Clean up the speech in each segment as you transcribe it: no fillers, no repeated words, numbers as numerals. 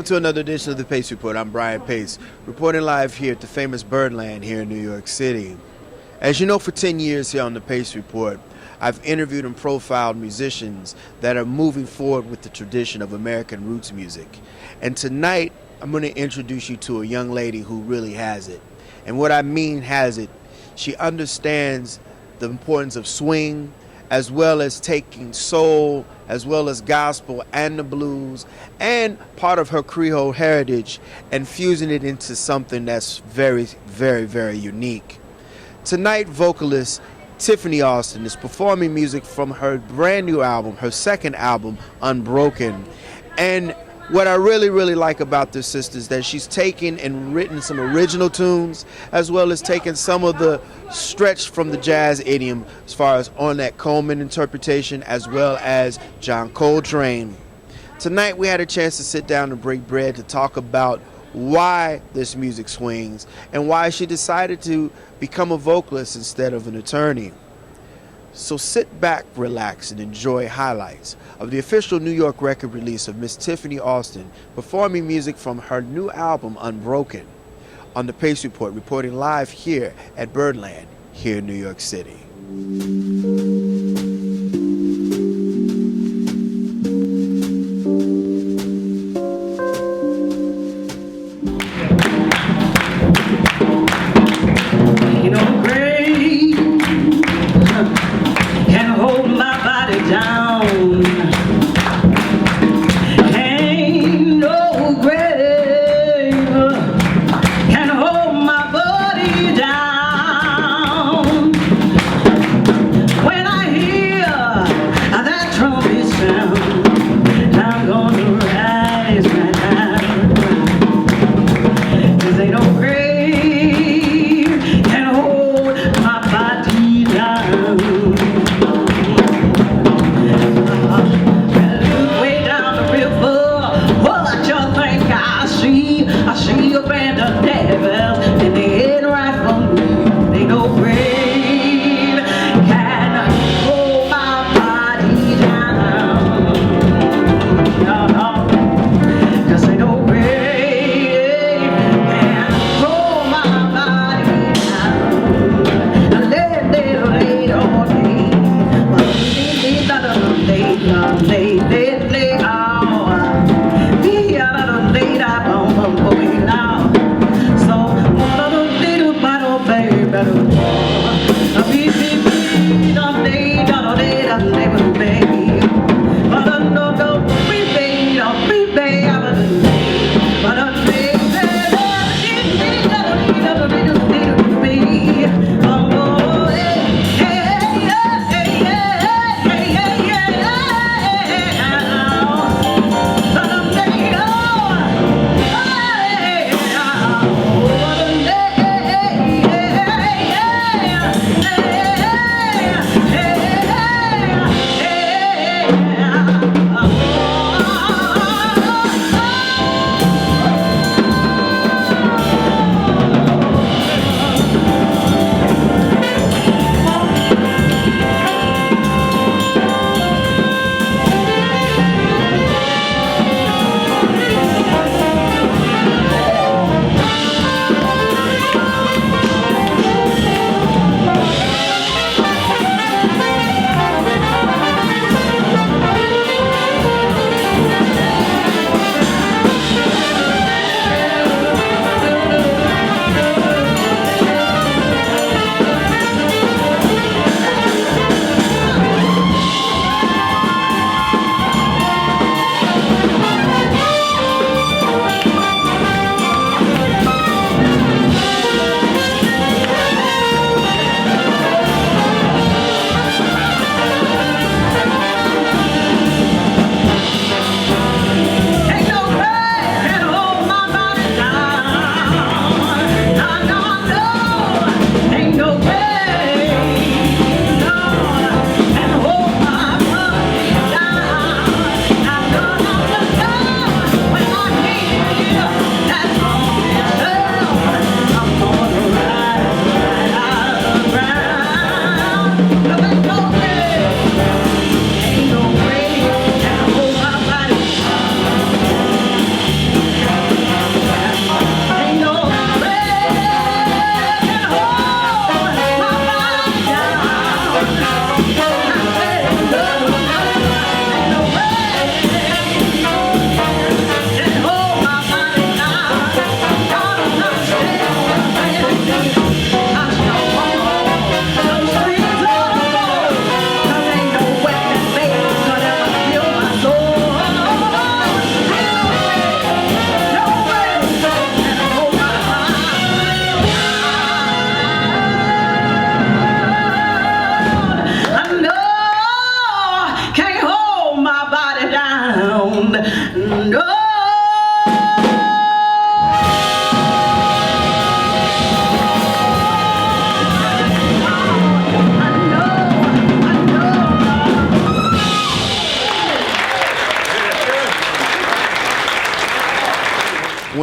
Welcome to another edition of the Pace Report. I'm Brian Pace, reporting live here at the famous Birdland here in New York City. As you know, for 10 years here on the Pace Report, I've interviewed and profiled musicians that are moving forward with the tradition of American roots music. And tonight, I'm going to introduce you to a young lady who really has it. And what I mean has it, she understands the importance of swing, as well as taking soul, as well as gospel and the blues, and part of her Creole heritage, and fusing it into something that's very, very, very unique. Tonight, vocalist Tiffany Austin is performing music from her brand new album, her second album, Unbroken. And what I really, really like about this sister is that she's taken and written some original tunes, as well as taken some of the stretch from the jazz idiom, as far as Ornette Coleman interpretation, as well as John Coltrane. Tonight we had a chance to sit down and break bread to talk about why this music swings and why she decided to become a vocalist instead of an attorney. So sit back, relax, and enjoy highlights of the official New York record release of Miss Tiffany Austin performing music from her new album, Unbroken, on the Pace Report, reporting live here at Birdland, here in New York City. Yeah.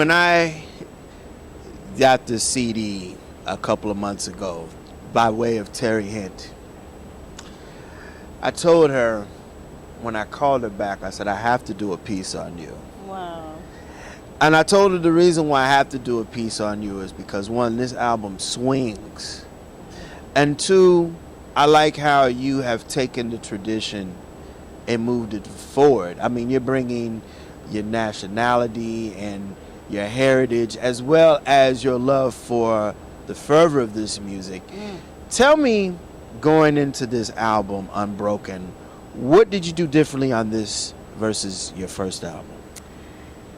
when I got the CD a couple of months ago by way of Terry Hint, I told her when I called her back, I said, I have to do a piece on you. Wow. And I told her the reason why I have to do a piece on you is because, one, this album swings. And two, I like how you have taken the tradition and moved it forward. I mean, you're bringing your nationality and your heritage as well as your love for the fervor of this music. Tell me, going into this album, Unbroken, what did you do differently on this versus your first album?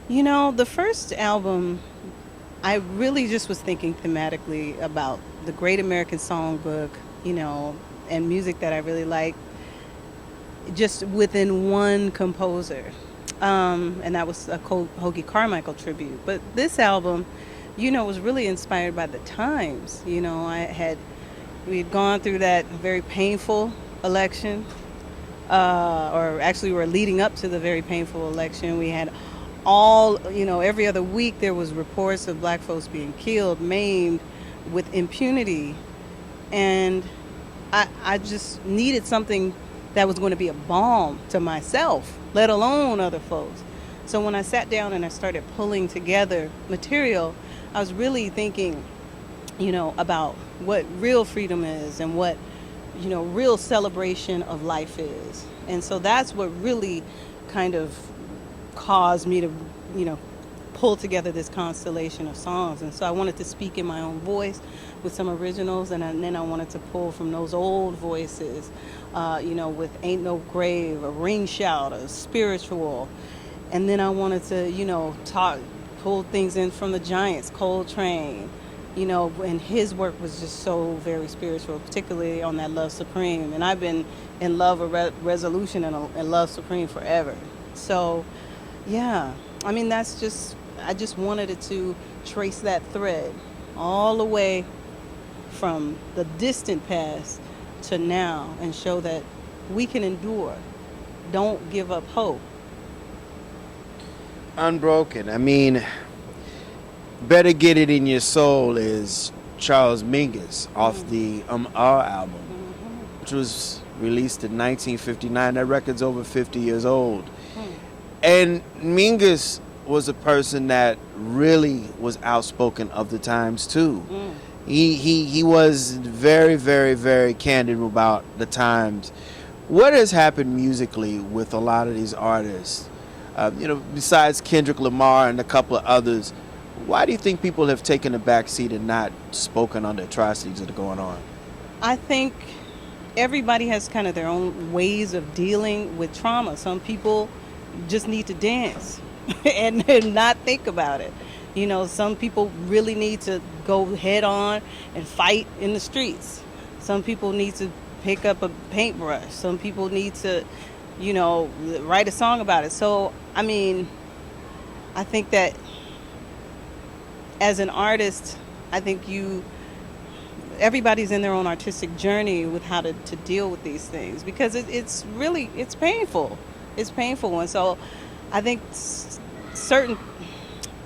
You know, the first album, I really just was thinking thematically about the Great American Songbook, you know, and music that I really like, just within one composer. And that was a Hoagie Carmichael tribute. But this album, you know, was really inspired by the times. You know, we had gone through that very painful election, or actually we were leading up to the very painful election. We had every other week there was reports of black folks being killed, maimed, with impunity. And I just needed something that was going to be a balm to myself, let alone other folks. So when I sat down and I started pulling together material, I was really thinking, you know, about what real freedom is and what, you know, real celebration of life is. And so that's what really kind of caused me to, you know, pull together this constellation of songs. And so I wanted to speak in my own voice with some originals, and then I wanted to pull from those old voices, you know, with Ain't No Grave, a Ring Shout, a Spiritual. And then I wanted to, you know, pull things in from the Giants, Coltrane, you know, and his work was just so very spiritual, particularly on that Love Supreme. And I've been in love with Resolution and Love Supreme forever. So, yeah, I mean, I just wanted it to trace that thread all the way from the distant past to now and show that we can endure. Don't give up hope. Unbroken. I mean, Better Get It in Your Soul is Charles Mingus off the Our album, which was released in 1959. That record's over 50 years old. And Mingus was a person that really was outspoken of the times too. He was very, very, very candid about the times. What has happened musically with a lot of these artists? You know, besides Kendrick Lamar and a couple of others, why do you think people have taken a back seat and not spoken on the atrocities that are going on? I think everybody has kind of their own ways of dealing with trauma. Some people just need to dance and not think about it. You know, some people really need to go head on and fight in the streets. Some people need to pick up a paintbrush. Some people need to, you know, write a song about it. So, I mean, I think that as an artist, I think everybody's in their own artistic journey with how to deal with these things, because it's painful. It's painful. And so I think certain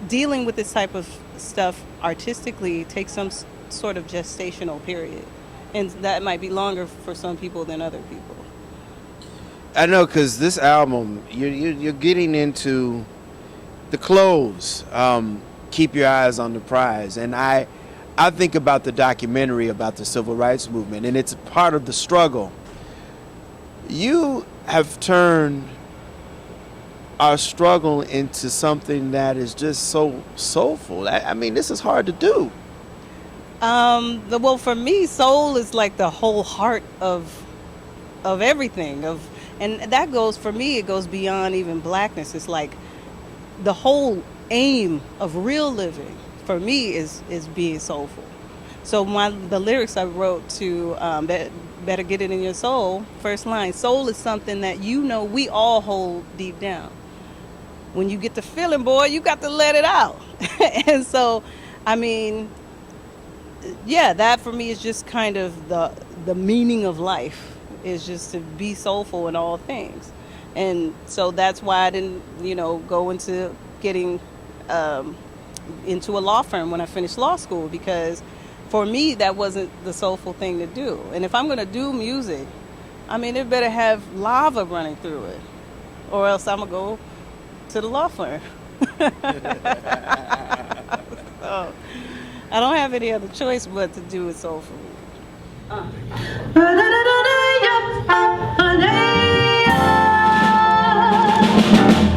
dealing with this type of stuff artistically takes some sort of gestational period, and that might be longer for some people than other people. I know, because this album, you're getting into the close. Keep Your Eyes on the Prize, and I think about the documentary about the civil rights movement, and it's part of the struggle. You have turned our struggle into something that is just so soulful. I mean, this is hard to do. Well, for me, soul is like the whole heart of everything. And that goes, for me, it goes beyond even blackness. It's like the whole aim of real living for me is being soulful. So the lyrics I wrote to Better Get It in Your Soul, first line, soul is something that, you know, we all hold deep down. When you get the feeling, boy, you got to let it out. And so, I mean, yeah, that for me is just kind of the meaning of life, is just to be soulful in all things. And so that's why I didn't, you know, go into getting into a law firm when I finished law school, because for me that wasn't the soulful thing to do. And if I'm going to do music, I mean, it better have lava running through it, or else I'm going to go to the law firm. So, I don't have any other choice but to do it soulfully.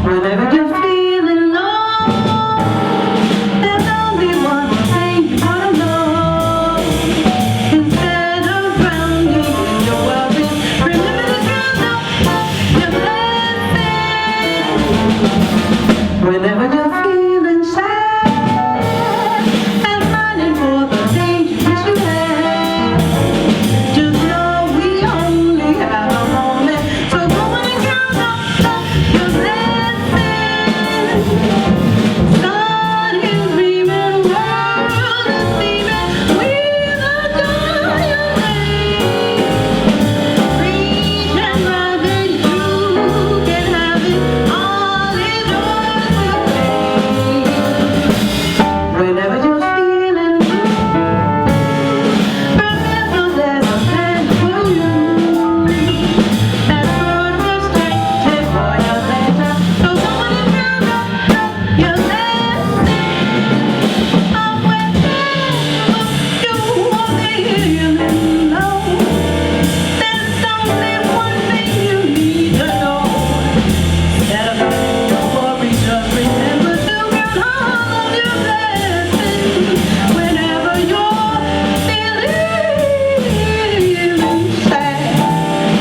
Whenever you're feeling low, there's only one thing you wanna know. Instead of drowning in your worries, remember to count up your blessings. Whenever you're feeling sad and running for the things you wish you had, just know we only have a moment, so go on and count up your blessings. Sun is beaming, world is beaming, we've adore your name. Reach and grab it, you can have it, all is yours today. Whenever you're feeling blue, remember there's a plan for you. That road was straight for your pleasure, so go on and count up your blessings. Up wherever you want to healing low, there's only one thing you need to know. Instead of letting your worries, just remember to count all of your blessings. Whenever you're feeling sad,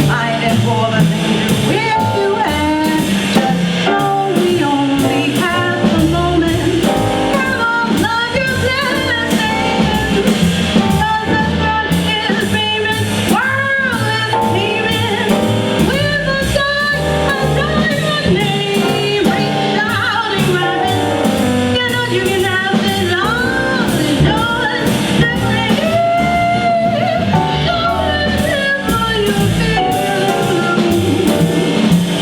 fighting for the things you wish you had, just know we only have a moment. Count all of your blessings. 'Cause the sun is beaming, world is beaming, with the sun adore your name. Reach out and grab it, you know you can have it all, it's yours to claim. So whenever you feel blue,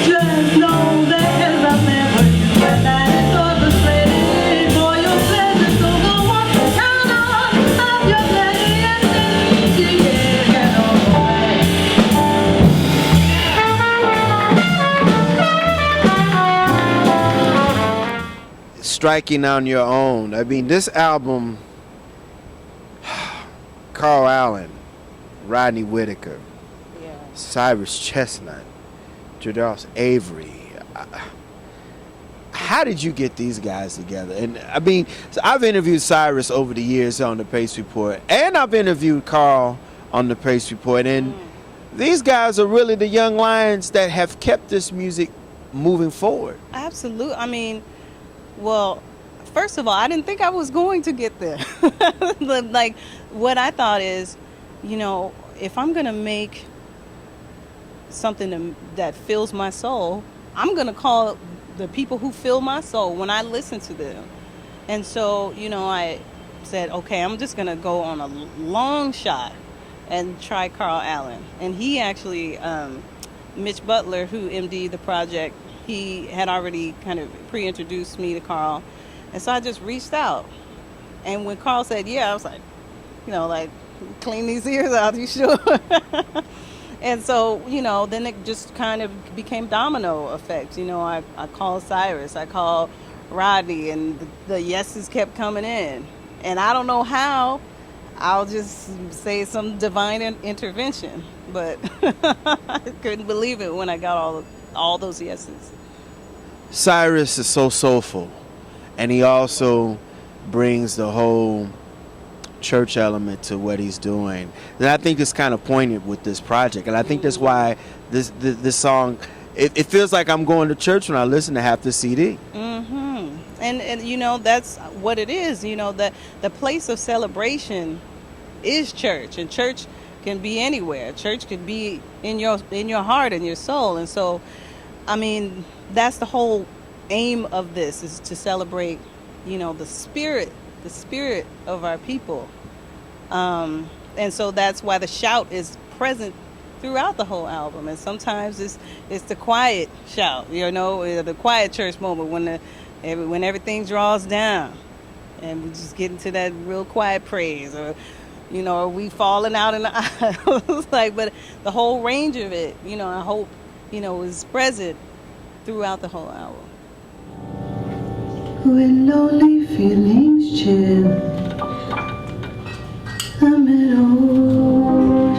just know there's a man for you, and that is orchestrated for your pleasure. So go on, count all of your blessings, yeah, get Striking on your own. I mean, this album, Carl Allen, Rodney Whitaker, Yeah. Cyrus Chestnut, Jadros Avery. How did you get these guys together? And I mean, so I've interviewed Cyrus over the years on the Pace Report, and I've interviewed Carl on the Pace Report, and these guys are really the young lions that have kept this music moving forward. Absolutely. I mean, well, first of all, I didn't think I was going to get there. Like, what I thought is, you know, if I'm going to make something that fills my soul, I'm going to call the people who fill my soul when I listen to them. And so, you know, I said, okay, I'm just going to go on a long shot and try Carl Allen. And he actually, Mitch Butler, who MD'd the project, he had already kind of pre-introduced me to Carl. And so I just reached out. And when Carl said, yeah, I was like, you know, like, clean these ears out, you sure? And so, you know, then it just kind of became domino effect. You know, I called Cyrus, I called Rodney, and the yeses kept coming in. And I don't know how, I'll just say some divine intervention. But I couldn't believe it when I got all those yeses. Cyrus is so soulful, and he also brings the whole church element to what he's doing. And I think it's kind of poignant with this project, and I think that's why this song, it feels like I'm going to church when I listen to half the CD. Mm-hmm. And you know, that's what it is. You know, that the place of celebration is church, and church can be anywhere. Church could be in your heart and your soul. And so, I mean, that's the whole aim of this, is to celebrate, you know, the spirit of our people. And so that's why the shout is present throughout the whole album. And sometimes it's the quiet shout, you know, the quiet church moment when everything draws down. and we just get into that real quiet praise, or are we falling out in the aisles? Like, but the whole range of it, I hope, is present throughout the whole album. When lonely feelings chill the meadows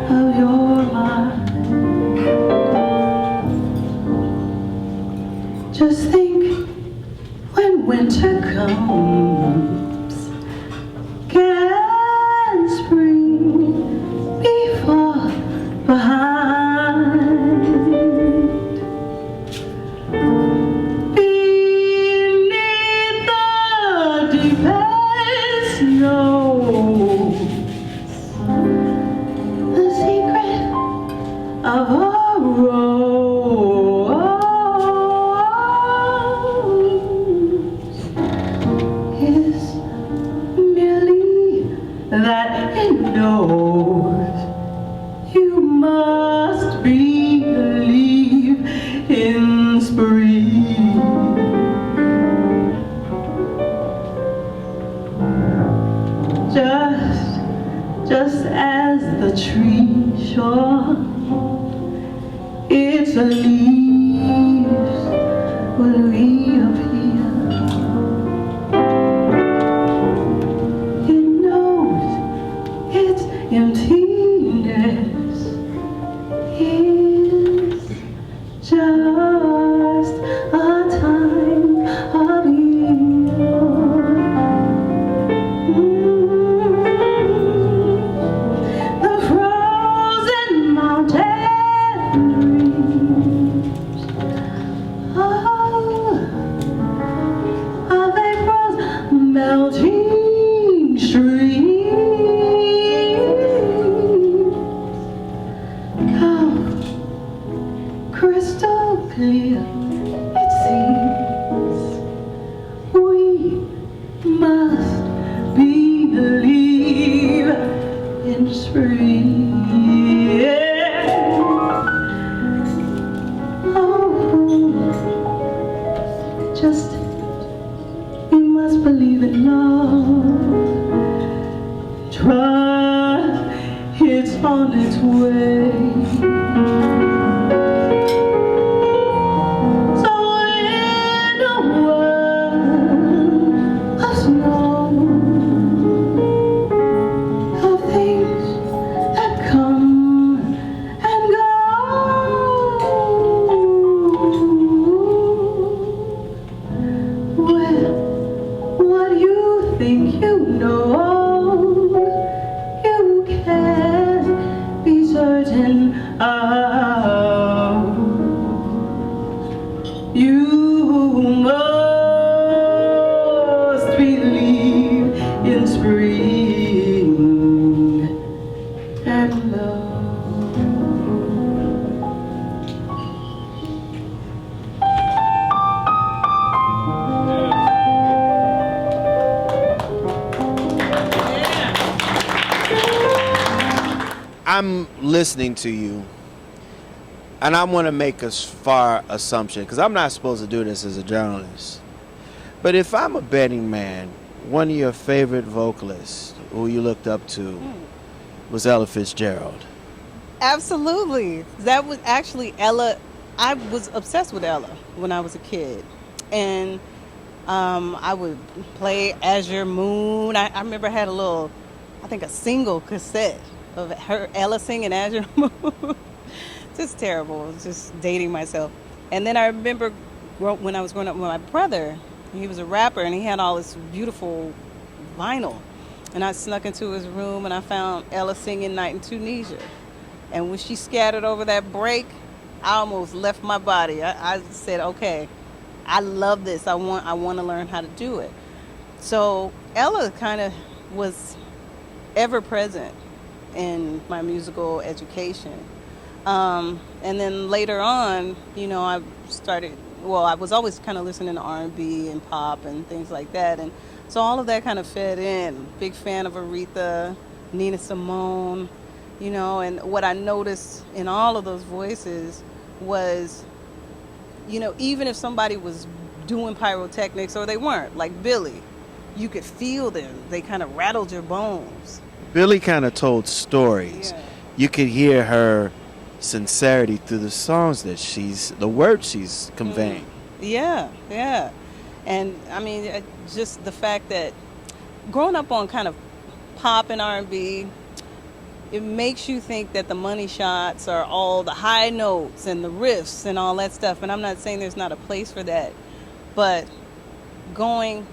of your mind, just think when winter comes, can spring be far behind? Beneath the deepest snow, the secret of a rose is merely that it knows you must believe in spring. Just as the tree sure its leaves will reappear, it knows its emptiness is just a time of year. The frozen mountain dreams of April's melting streams. How crystal clear it seems we must believe in spring. Oh, just we must believe in love. Trust it's on its way. So in a world of snow, of things that come and go, well, what you think you know, you can't be certain of. You must believe in spring and love. I'm listening to you, and I want to make a far assumption, because I'm not supposed to do this as a journalist. But if I'm a betting man, one of your favorite vocalists who you looked up to was Ella Fitzgerald. Absolutely. That was actually Ella. I was obsessed with Ella when I was a kid. And I would play Azure Moon. I remember I had a little, I think a single cassette of her, Ella singing Azure Moon. Just terrible. I was just dating myself. And then I remember when I was growing up with my brother, he was a rapper and he had all this beautiful vinyl. And I snuck into his room and I found Ella singing Night in Tunisia. And when she scattered over that break, I almost left my body. I said, okay, I love this. I want to learn how to do it. So Ella kind of was ever present in my musical education. And then later on, I was always kind of listening to R&B and pop and things like that. And so all of that kind of fed in. Big fan of Aretha, Nina Simone, and what I noticed in all of those voices was, even if somebody was doing pyrotechnics or they weren't, like Billie, you could feel them. They kind of rattled your bones. Billie kind of told stories. Yeah. You could hear her sincerity through the songs that the words she's conveying. Yeah, yeah. And I mean, just the fact that growing up on kind of pop and R&B, it makes you think that the money shots are all the high notes and the riffs and all that stuff. And I'm not saying there's not a place for that, but growing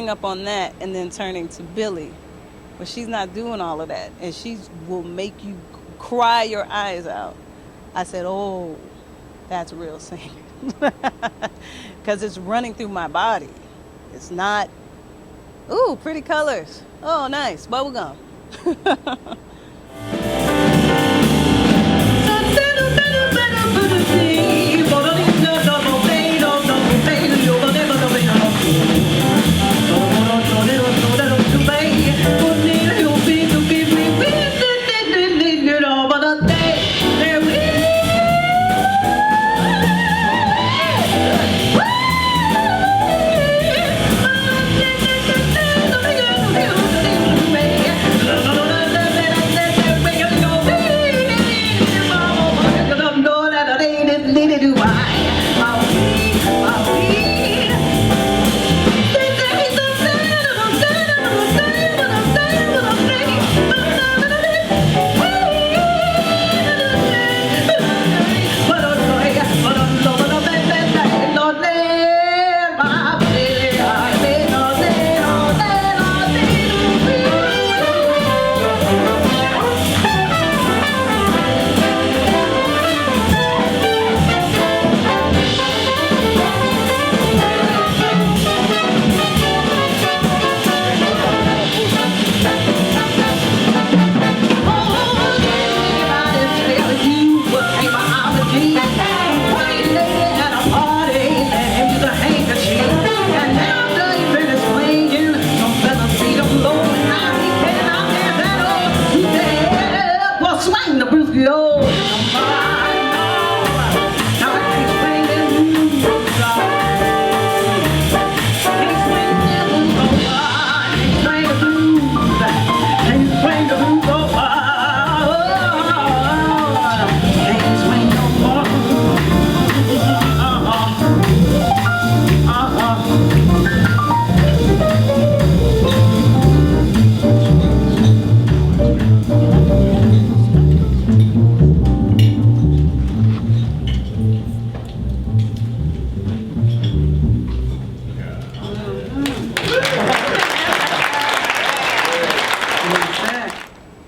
up on that and then turning to Billie, but she's not doing all of that, and she will make you cry your eyes out. I said, oh, that's real singing. Because it's running through my body. It's not, ooh, pretty colors. Oh, nice, bubblegum.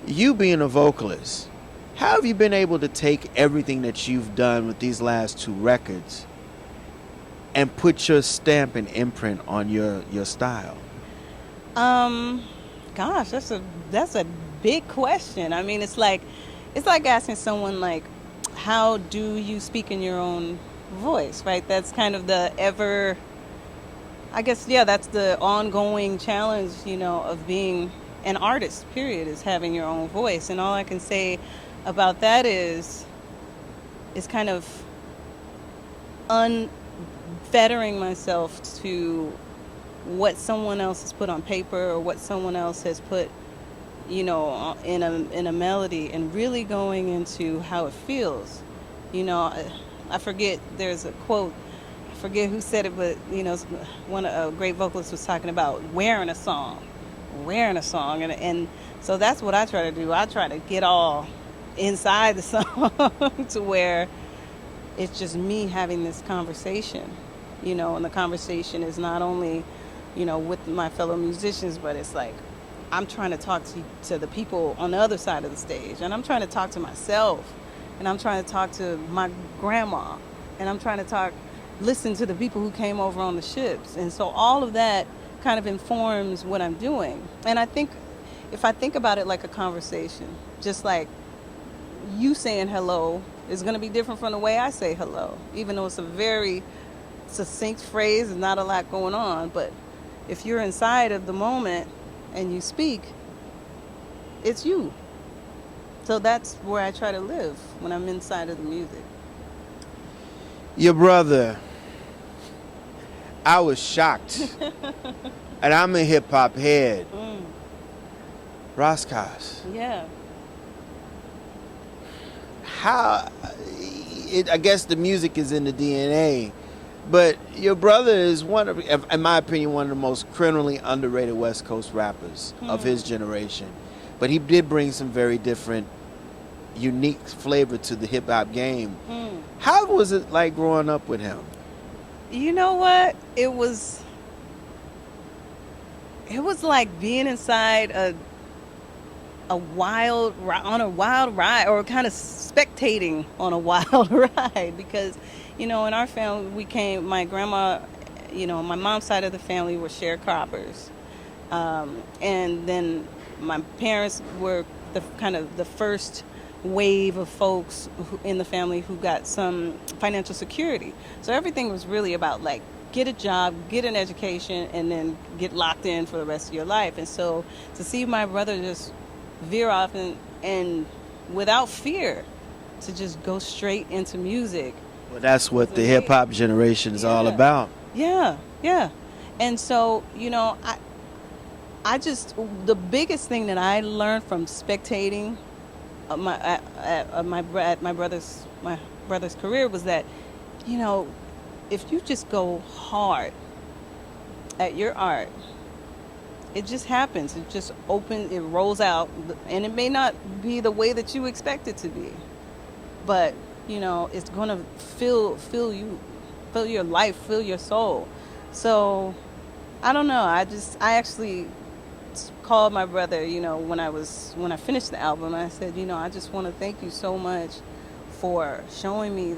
You being a vocalist, how have you been able to take everything that you've done with these last 2 records and put your stamp and imprint on your style? Gosh, that's a big question. I mean, it's like asking someone like, how do you speak in your own voice, right? That's kind of the ever, I guess, yeah, that's the ongoing challenge, of being an artist, period, is having your own voice. And all I can say about that is kind of unfettering myself to what someone else has put on paper or what someone else has put, in a melody, and really going into how it feels. I forget, there's a quote, I forget who said it, but a great vocalist was talking about wearing a song, and so that's what I try to do. I try to get all inside the song to where it's just me having this conversation, and the conversation is not only, with my fellow musicians, but it's like I'm trying to talk to the people on the other side of the stage, and I'm trying to talk to myself, and I'm trying to talk to my grandma, and I'm trying to listen to the people who came over on the ships. And so all of that kind of informs what I'm doing. And I think if I think about it like a conversation, just like you saying hello is going to be different from the way I say hello, even though it's a very succinct phrase and not a lot going on. But if you're inside of the moment and you speak, it's you. So that's where I try to live when I'm inside of the music. Your brother, I was shocked And I'm a hip hop head. Mm, Roscos, yeah. how? I guess the music is in the DNA, but your brother is one of, in my opinion, one of the most criminally underrated West Coast rappers of his generation. But he did bring some very different, unique flavor to the hip hop game. Mm. How was it like growing up with him? You know what? It was like being inside on a wild ride, or kind of spectating on a wild ride, because in our family my grandma, my mom's side of the family were sharecroppers, and then my parents were the first wave of folks in the family who got some financial security. So everything was really about like get a job, get an education, and then get locked in for the rest of your life. And so to see my brother just veer off and without fear to just go straight into music. Well, that's what the hip hop generation is all about. Yeah, yeah. And so, I just, the biggest thing that I learned from spectating my brother's career was that, if you just go hard at your art, it just happens. It just opens, it rolls out, and it may not be the way that you expect it to be, but it's gonna fill your life, fill your soul. So I don't know. I actually called my brother, when I finished the album. I said, I just want to thank you so much for showing me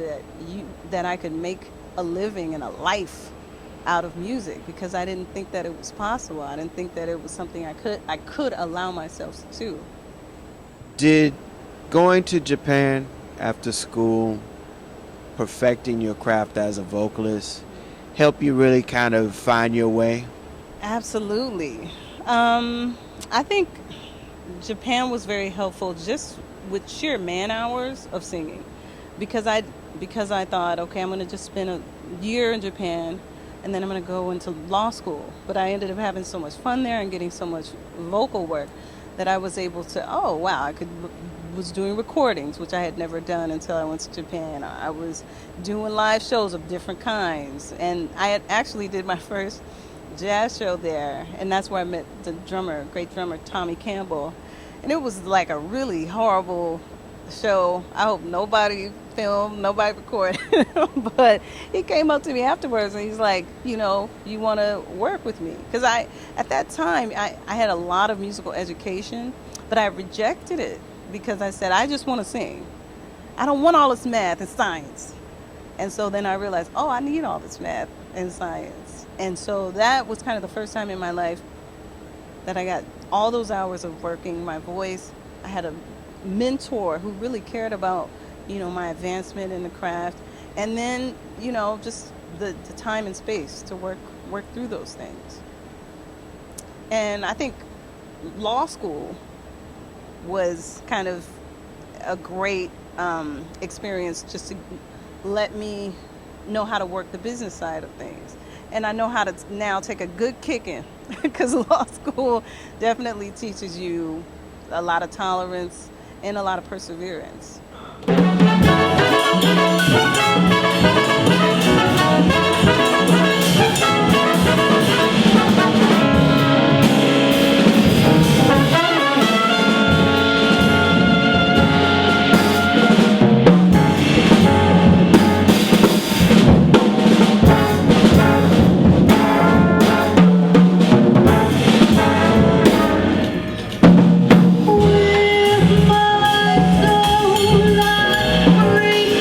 that I could make a living and a life out of music, because I didn't think that it was possible. I didn't think that it was something I could allow myself to. Did going to Japan after school, perfecting your craft as a vocalist, help you really kind of find your way? Absolutely. I think Japan was very helpful just with sheer man hours of singing, because I thought, okay, I'm going to just spend a year in Japan and then I'm going to go into law school. But I ended up having so much fun there and getting so much vocal work that I was able to, oh wow, was doing recordings, which I had never done until I went to Japan. I was doing live shows of different kinds, and I had actually did my first jazz show there, and that's where I met the great drummer Tommy Campbell. And it was like a really horrible show. I hope nobody filmed, nobody recorded. But he came up to me afterwards and he's like, you want to work with me? Because at that time, I had a lot of musical education, but I rejected it because I said, I just want to sing. I don't want all this math and science. And so then I realized, oh, I need all this math and science. And so that was kind of the first time in my life that I got all those hours of working my voice. I had a mentor who really cared about, my advancement in the craft. And then, just the time and space to work through those things. And I think law school was kind of a great experience just to let me know how to work the business side of things. And I know how to now take a good kicking, because law school definitely teaches you a lot of tolerance and a lot of perseverance. With my soul, I bring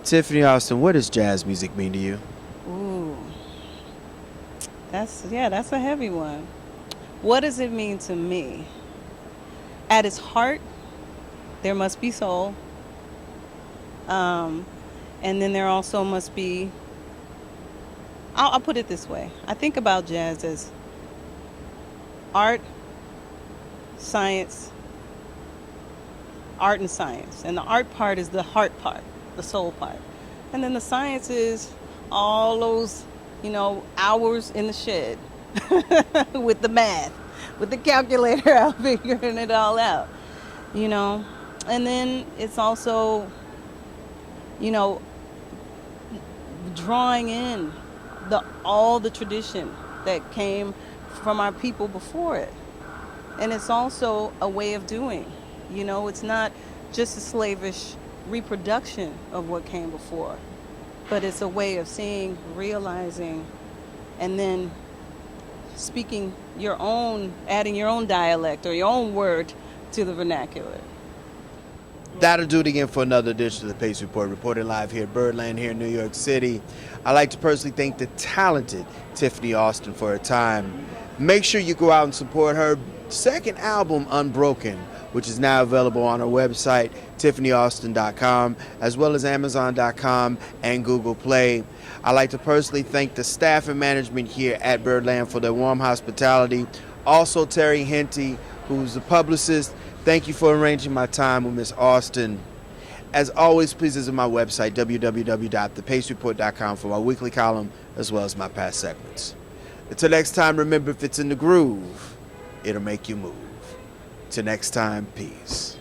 Tiffany Austin, what does jazz music mean to you? Ooh, that's a heavy one. What does it mean to me? At its heart, there must be soul, um, and then there also must be. I'll put it this way. I think about jazz as art, science, art and science. And the art part is the heart part, the soul part. And then the science is all those, hours in the shed with the math, with the calculator out figuring it all out, you know. And then it's also, you know, drawing in all the tradition that came from our people before it. And it's also a way of doing. It's not just a slavish reproduction of what came before, but it's a way of seeing, realizing, and then speaking your own, adding your own dialect or your own word to the vernacular. That'll do it again for another edition of the Pace Report, reporting live here at Birdland here in New York City. I'd like to personally thank the talented Tiffany Austin for her time. Make sure you go out and support her second album, Unbroken, which is now available on her website, tiffanyAustin.com, as well as Amazon.com and Google Play. I'd like to personally thank the staff and management here at Birdland for their warm hospitality. Also, Terry Henty, who's the publicist. Thank you for arranging my time with Miss Austin. As always, please visit my website, www.thepacereport.com, for my weekly column, as well as my past segments. Until next time, remember, if it's in the groove, it'll make you move. Till next time, peace.